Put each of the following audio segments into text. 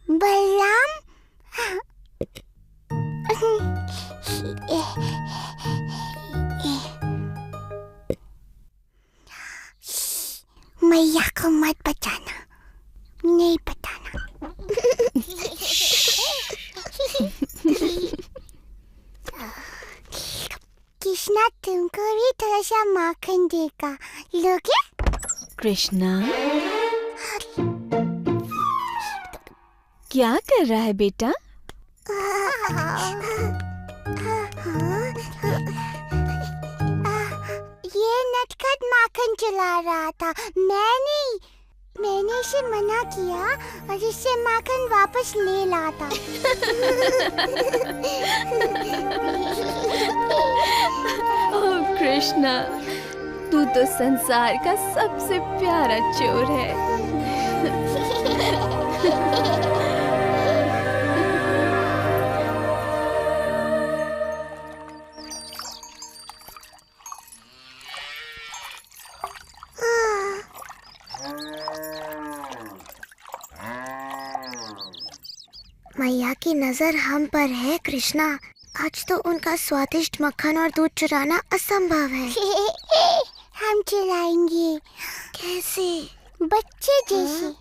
बलराम, मैया को मत बताना, नहीं बताना। कृष्णा तुमको भी थोड़ा सा माखन देगा, लोगे? कृष्णा क्या कर रहा है बेटा? ये नटखट माखन चला रहा था। मैंने इसे मना किया और इससे माखन वापस ले लाता। ओह कृष्णा, तू तो संसार का सबसे प्यारा चोर है। मैया की नजर हम पर है कृष्णा। आज तो उनका स्वादिष्ट मक्खन और दूध चुराना असंभव है। हम चुराएंगे। कैसे? बच्चे जैसे।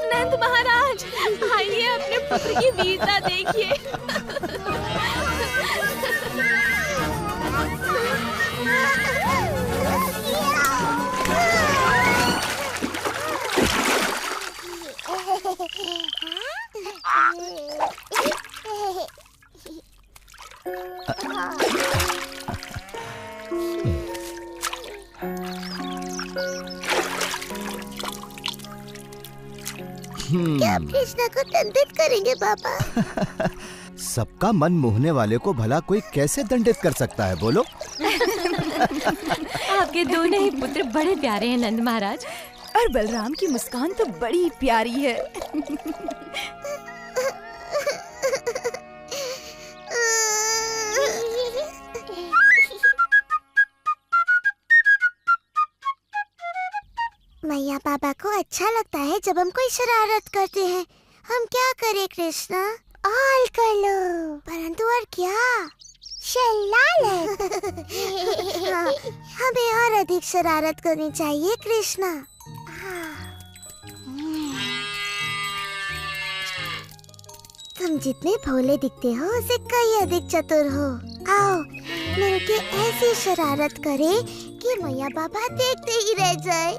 नंद महाराज, आइए अपने पुत्र की वीरता देखिए। क्या आप कृष्णा को दंडित करेंगे पापा? सबका मन मोहने वाले को भला कोई कैसे दंडित कर सकता है, बोलो? आपके दोनों ही पुत्र बड़े प्यारे हैं नंद महाराज, और बलराम की मुस्कान तो बड़ी प्यारी है। मैया पापा को अच्छा लगता है जब हम कोई शरारत करते हैं। हम क्या करें कृष्णा? ऑल कर लो, परंतु और क्या? शरारत। हाँ, हमें और अधिक शरारत करनी चाहिए कृष्णा। तुम जितने भोले दिखते हो उससे कई अधिक चतुर हो। आओ मिलके ऐसी शरारत करें कि मैया बाबा देखते ही रह जाए।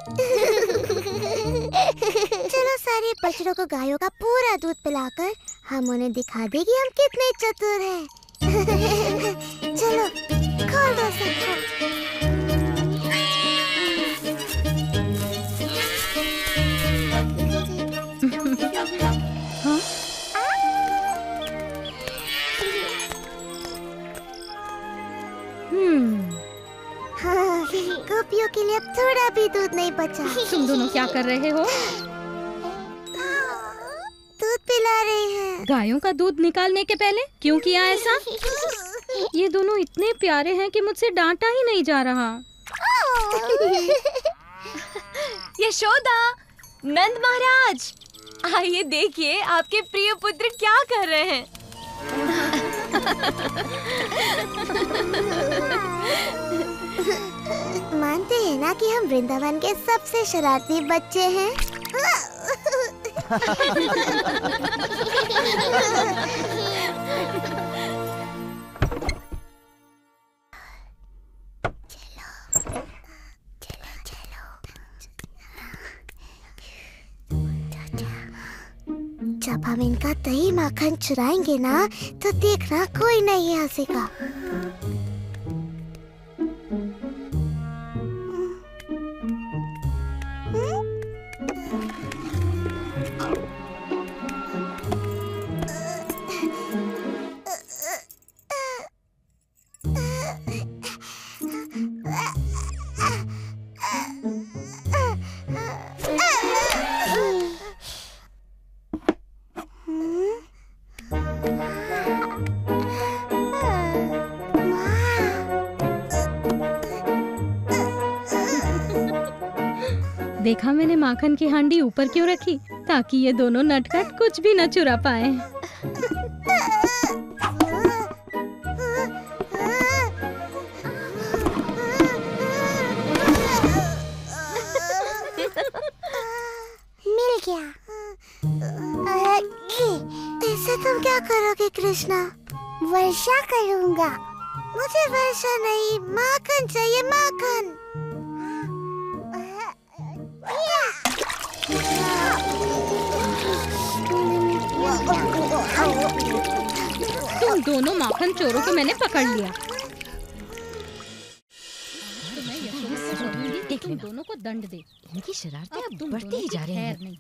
चलो सारे बछड़ों को गायों का पूरा दूध पिलाकर हम उन्हें दिखा दें कि हम कितने चतुर हैं। चलो खोल दो सबको। गोपियों के लिए अब थोड़ा भी दूध नहीं बचा। तुम दोनों क्या कर रहे हो? दूध पिला रहे हैं। गायों का दूध निकालने के पहले क्यों किया ऐसा? ये दोनों इतने प्यारे हैं कि मुझसे डांटा ही नहीं जा रहा। यशोदा, नंद महाराज, आइए देखिए आपके प्रिय पुत्र क्या कर रहे हैं। ना कि हम वृंदावन के सबसे शरारती बच्चे हैं। जब हम इनका दही माखन चुराएंगे ना, तो देखना कोई नहीं हंसेगा। देखा मैंने माखन की हांडी ऊपर क्यों रखी, ताकि ये दोनों नटखट कुछ भी न चुरा पाए। मिल गया। इससे तुम क्या करोगे कृष्णा? वर्षा करूंगा। मुझे वर्षा नहीं, माखन चाहिए, माखन। तुम दोनों माखन चोरों को मैंने पकड़ लिया। देख लेना, दोनों को दंड दे। इनकी शरारतें अब बढ़ती ही जा रही हैं।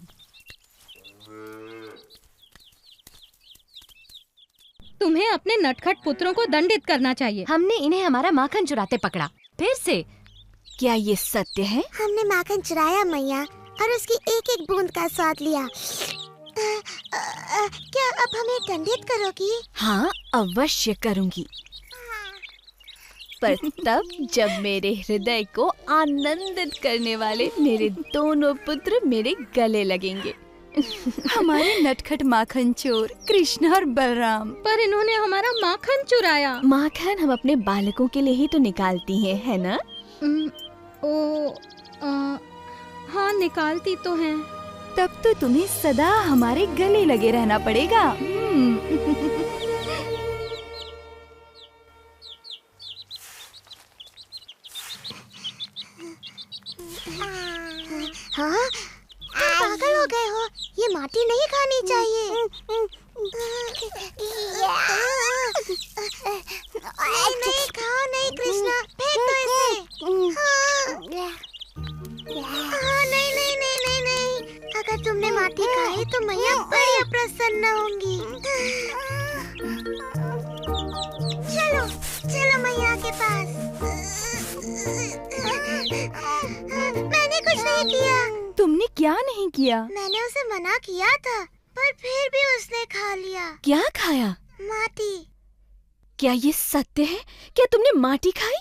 तुम्हें अपने नटखट पुत्रों को दंडित करना चाहिए। हमने इन्हें हमारा माखन चुराते पकड़ा, फिर से। क्या ये सत्य है? हमने माखन चुराया मैया, और उसकी एक एक बूंद का स्वाद लिया। क्या अब हमें दंडित करोगी? हाँ, अवश्य करूंगी, पर तब जब मेरे हृदय को आनंदित करने वाले मेरे दोनों पुत्र मेरे गले लगेंगे। हमारे नटखट माखन चोर कृष्ण और बलराम। पर इन्होंने हमारा माखन चुराया। माखन हम अपने बालकों के लिए ही तो निकालती हैं, है ना? हाँ, निकालती तो हैं। तब तो तुम्हें सदा हमारे गले लगे रहना पड़ेगा। हाँ, तुम पागल हो गए हो। ये माटी नहीं खानी चाहिए। नहीं खाओ, नहीं कृष्णा, फेंक दो इसे। हाँ, नहीं नहीं नहीं नहीं नहीं। अगर तुमने माटी खाई तो मैया बड़ी अप्रसन्न होंगी। चलो चलो मैया के पास। मैंने कुछ नहीं किया। तुमने क्या नहीं किया? मैंने उसे मना किया था, पर फिर भी उसने खा लिया। क्या खाया? माटी। क्या ये सत्य है? क्या तुमने माटी खाई?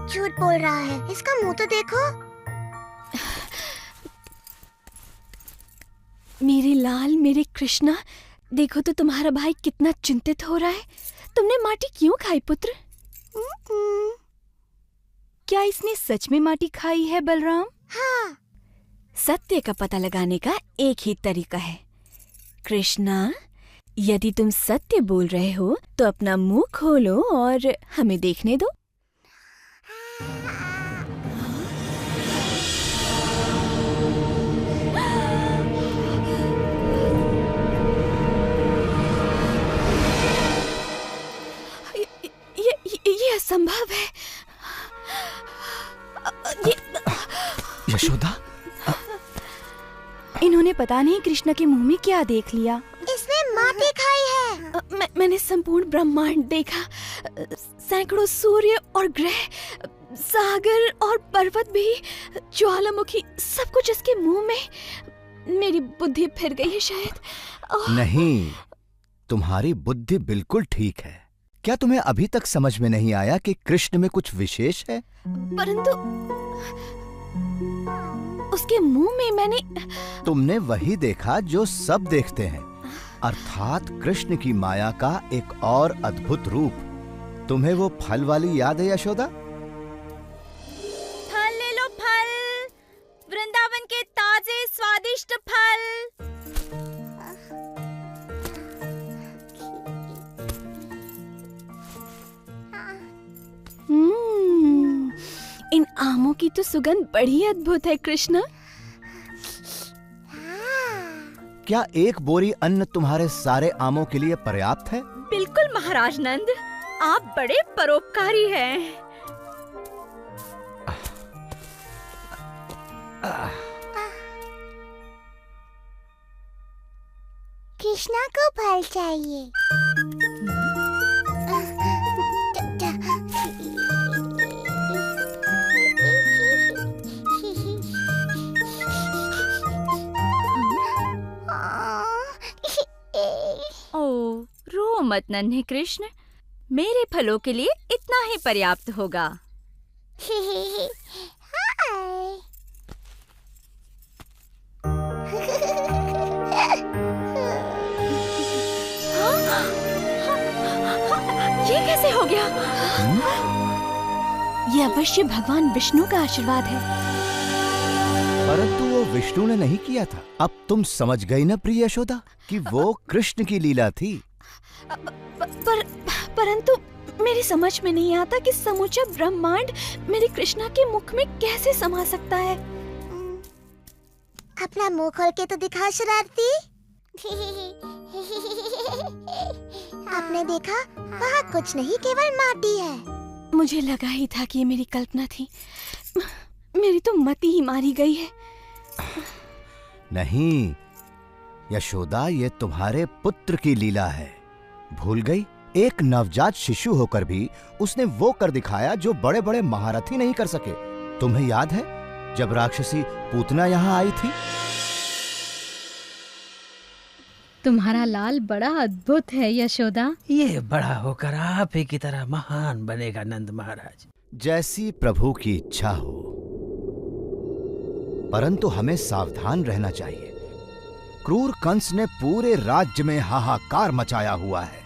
झूठ बोल रहा है, इसका मुंह तो देखो। मेरे लाल, मेरे कृष्णा, देखो तो तुम्हारा भाई कितना चिंतित हो रहा है। तुमने माटी क्यों खाई पुत्र? क्या इसने सच में माटी खाई है बलराम? हाँ। सत्य का पता लगाने का एक ही तरीका है। कृष्णा, यदि तुम सत्य बोल रहे हो तो अपना मुंह खोलो और हमें देखने दो। ये असंभव है। यशोदा, इन्होंने पता नहीं कृष्ण के मुंह में क्या देख लिया। इसने माटी खाई है। मैंने संपूर्ण ब्रह्मांड देखा, सैकड़ों सूर्य और ग्रह, सागर और पर्वत भी, ज्वालामुखी, सब कुछ इसके मुंह में। मेरी बुद्धि फिर गई है शायद। नहीं, तुम्हारी बुद्धि बिल्कुल ठीक है। क्या तुम्हें अभी तक समझ में नहीं आया कि कृष्ण में कुछ विशेष है? परंतु उसके मुंह में मैंने... तुमने वही देखा जो सब देखते हैं, अर्थात कृष्ण की माया का एक और अद्भुत रूप। तुम्हें वो फल वाली याद है यशोदा? वृंदावन के ताजे स्वादिष्ट फल। इन आमों की तो सुगंध बड़ी अद्भुत है कृष्ण। क्या एक बोरी अन्न तुम्हारे सारे आमों के लिए पर्याप्त है? बिल्कुल महाराज नंद, आप बड़े परोपकारी हैं। कृष्णा को फल चाहिए। ओ, रो मत नन्हे कृष्ण, मेरे फलों के लिए इतना ही पर्याप्त होगा। ये कैसे हो गया? ये अवश्य भगवान विष्णु का आशीर्वाद है। परंतु वो विष्णु ने नहीं किया था। अब तुम समझ गई ना प्रिय यशोदा कि वो कृष्ण की लीला थी। परंतु मेरी समझ में नहीं आता कि समूचा ब्रह्मांड मेरी कृष्णा के मुख में कैसे समा सकता है। अपना मुंह खोल के तो दिखा शरारती। आपने देखा, वहाँ कुछ नहीं, केवल माटी है। मुझे लगा ही था कि ये मेरी कल्पना थी। मेरी तो मति ही मारी गई है। नहीं यशोदा, ये तुम्हारे पुत्र की लीला है। भूल गई? एक नवजात शिशु होकर भी उसने वो कर दिखाया जो बड़े बड़े महारथी नहीं कर सके। तुम्हें याद है जब राक्षसी पूतना यहाँ आई थी? तुम्हारा लाल बड़ा अद्भुत है यशोदा। ये बड़ा होकर आप ही की तरह महान बनेगा नंद महाराज। जैसी प्रभु की इच्छा हो, परंतु हमें सावधान रहना चाहिए। क्रूर कंस ने पूरे राज्य में हाहाकार मचाया हुआ है।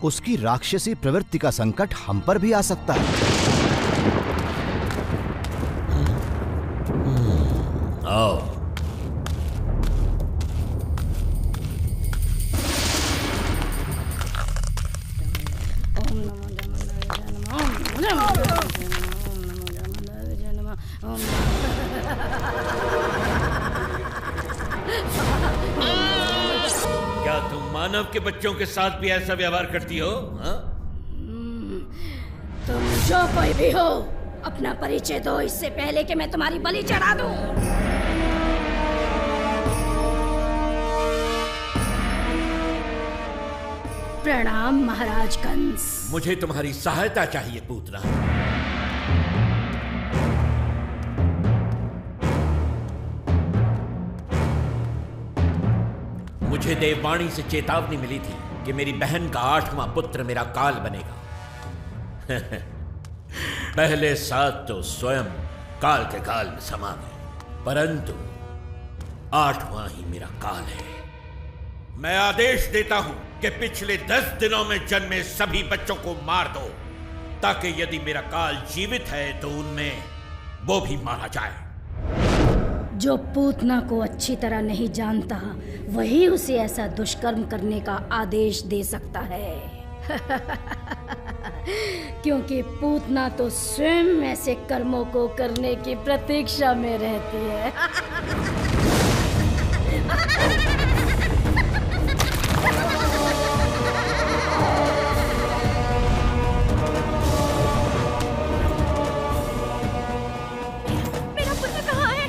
उसकी राक्षसी प्रवृत्ति का संकट हम पर भी आ सकता है। आओ। क्या तुम मानव के बच्चों के साथ भी ऐसा व्यवहार करती हो? तुम जो कोई भी हो, अपना परिचय दो इससे पहले कि मैं तुम्हारी बलि चढ़ा दूं। प्रणाम महाराज कंस। मुझे तुम्हारी सहायता चाहिए पूतना। मुझे देववाणी से चेतावनी मिली थी कि मेरी बहन का 8वां पुत्र मेरा काल बनेगा। पहले 7 तो स्वयं काल के काल में समा गए, परंतु 8वां ही मेरा काल है। मैं आदेश देता हूं कि पिछले 10 दिनों में जन्मे सभी बच्चों को मार दो, ताकि यदि मेरा काल जीवित है तो उनमें वो भी मारा जाए। जो पूतना को अच्छी तरह नहीं जानता, वही उसे ऐसा दुष्कर्म करने का आदेश दे सकता है। क्योंकि पूतना तो स्वयं ऐसे कर्मों को करने की प्रतीक्षा में रहती है। मेरा पुत्र कहाँ है?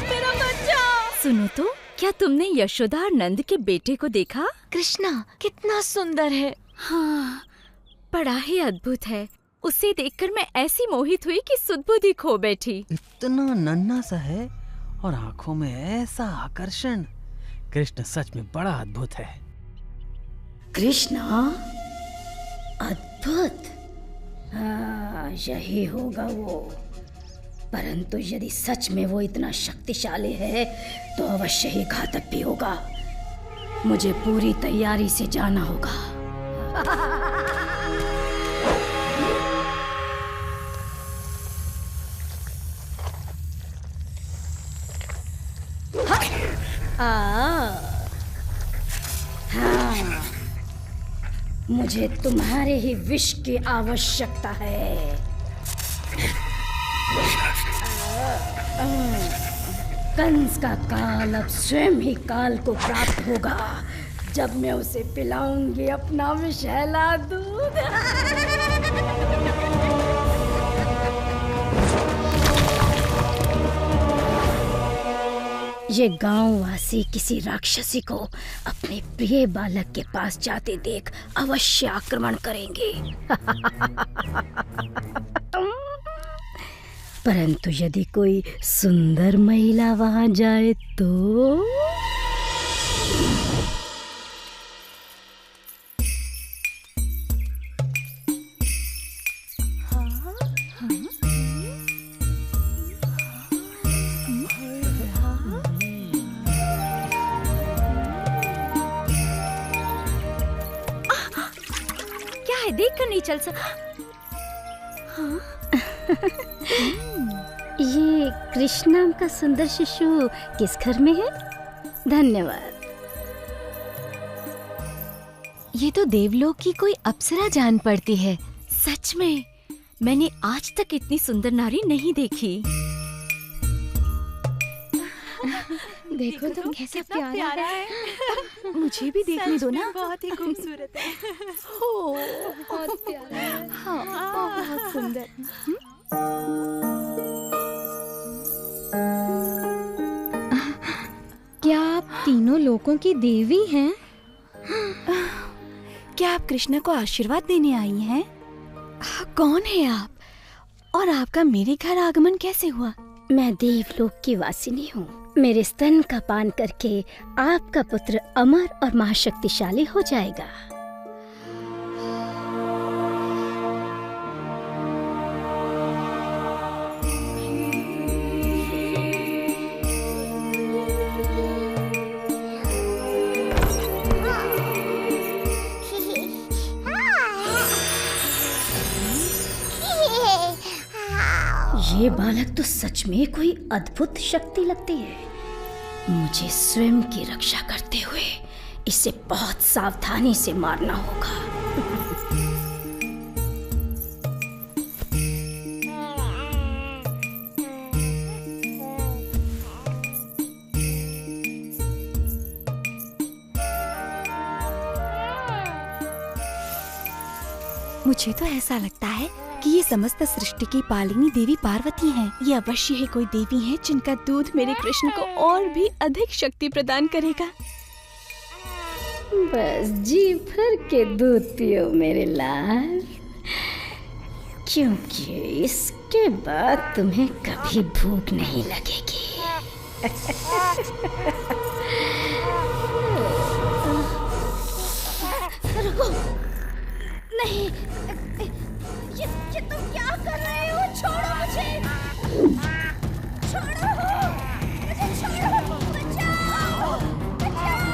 मेरा बच्चा! सुनो तो, क्या तुमने यशोदा और नंद के बेटे को देखा? कृष्णा कितना सुंदर है। हाँ, बड़ा ही अद्भुत है। उसे देखकर मैं ऐसी मोहित हुई कि सुध-बुद्धि खो बैठी। इतना नन्हा सा है और आंखों में ऐसा आकर्षण। कृष्ण सच में बड़ा अद्भुत है। कृष्णा अद्भुत? हाँ, यही होगा वो। परंतु यदि सच में वो इतना शक्तिशाली है तो अवश्य ही घातक भी होगा। मुझे पूरी तैयारी से जाना होगा। हाँ, मुझे तुम्हारे ही विष की आवश्यकता है। कंस का काल अब स्वयं ही काल को प्राप्त होगा जब मैं उसे पिलाऊंगी अपना विषैला दूध। ये गांववासी किसी राक्षसी को अपने प्रिय बालक के पास जाते देख अवश्य आक्रमण करेंगे। परंतु यदि कोई सुंदर महिला वहां जाए तो क्या है, देख कर नहीं चल सकता। ये कृष्ण नाम का सुंदर शिशु किस घर में है? धन्यवाद। ये तो देवलोक की कोई अप्सरा जान पड़ती है। सच में मैंने आज तक इतनी सुंदर नारी नहीं देखी। देखो तो कैसा प्यारा है। मुझे भी देखने दो ना। बहुत ही खूबसूरत है। बहुत प्यारा है। हाँ, बहुत सुंदर। क्या आप तीनों लोगों की देवी हैं? क्या आप कृष्ण को आशीर्वाद देने आई हैं? कौन है आप? और आपका मेरे घर आगमन कैसे हुआ? मैं देवलोक की वासिनी हूँ। मेरे स्तन का पान करके आपका पुत्र अमर और महाशक्तिशाली हो जाएगा। ये बालक तो सच में कोई अद्भुत शक्ति लगती है। मुझे स्वयं की रक्षा करते हुए इसे बहुत सावधानी से मारना होगा। मुझे तो ऐसा लगता है कि ये समस्त सृष्टि की पालिनी देवी पार्वती हैं। ये अवश्य ही कोई देवी हैं जिनका दूध मेरे कृष्ण को और भी अधिक शक्ति प्रदान करेगा। बस जी भर के दूध पियो मेरे लाल, क्योंकि इसके बाद तुम्हें कभी भूख नहीं लगेगी। रुको, नहीं, ये तुम क्या कर रहे हो? छोड़ो मुझे, छोड़ो मुझे, छोड़ो, बचाओ, बचाओ।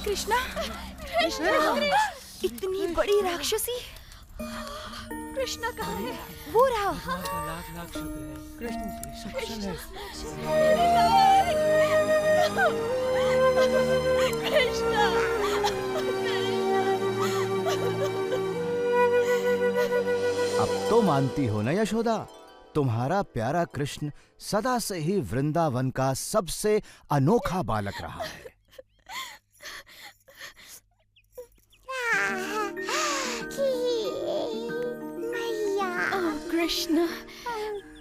कृष्णा, कृष्णा, इतनी बड़ी राक्षसी। कृष्णा कहाँ है? वो रहा। लाख शुक्र है। कृष्ण अब तो मानती हो ना यशोदा, तुम्हारा प्यारा कृष्ण सदा से ही वृंदावन का सबसे अनोखा बालक रहा है। कृष्ण,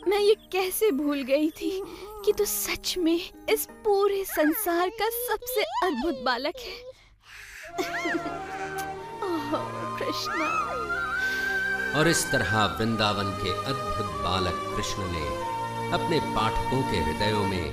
मैं ये कैसे भूल गई थी कि तू सच में इस पूरे संसार का सबसे अद्भुत बालक है। ओह कृष्ण। और इस तरह वृंदावन के अद्भुत बालक कृष्ण ने अपने पाठकों के हृदयों में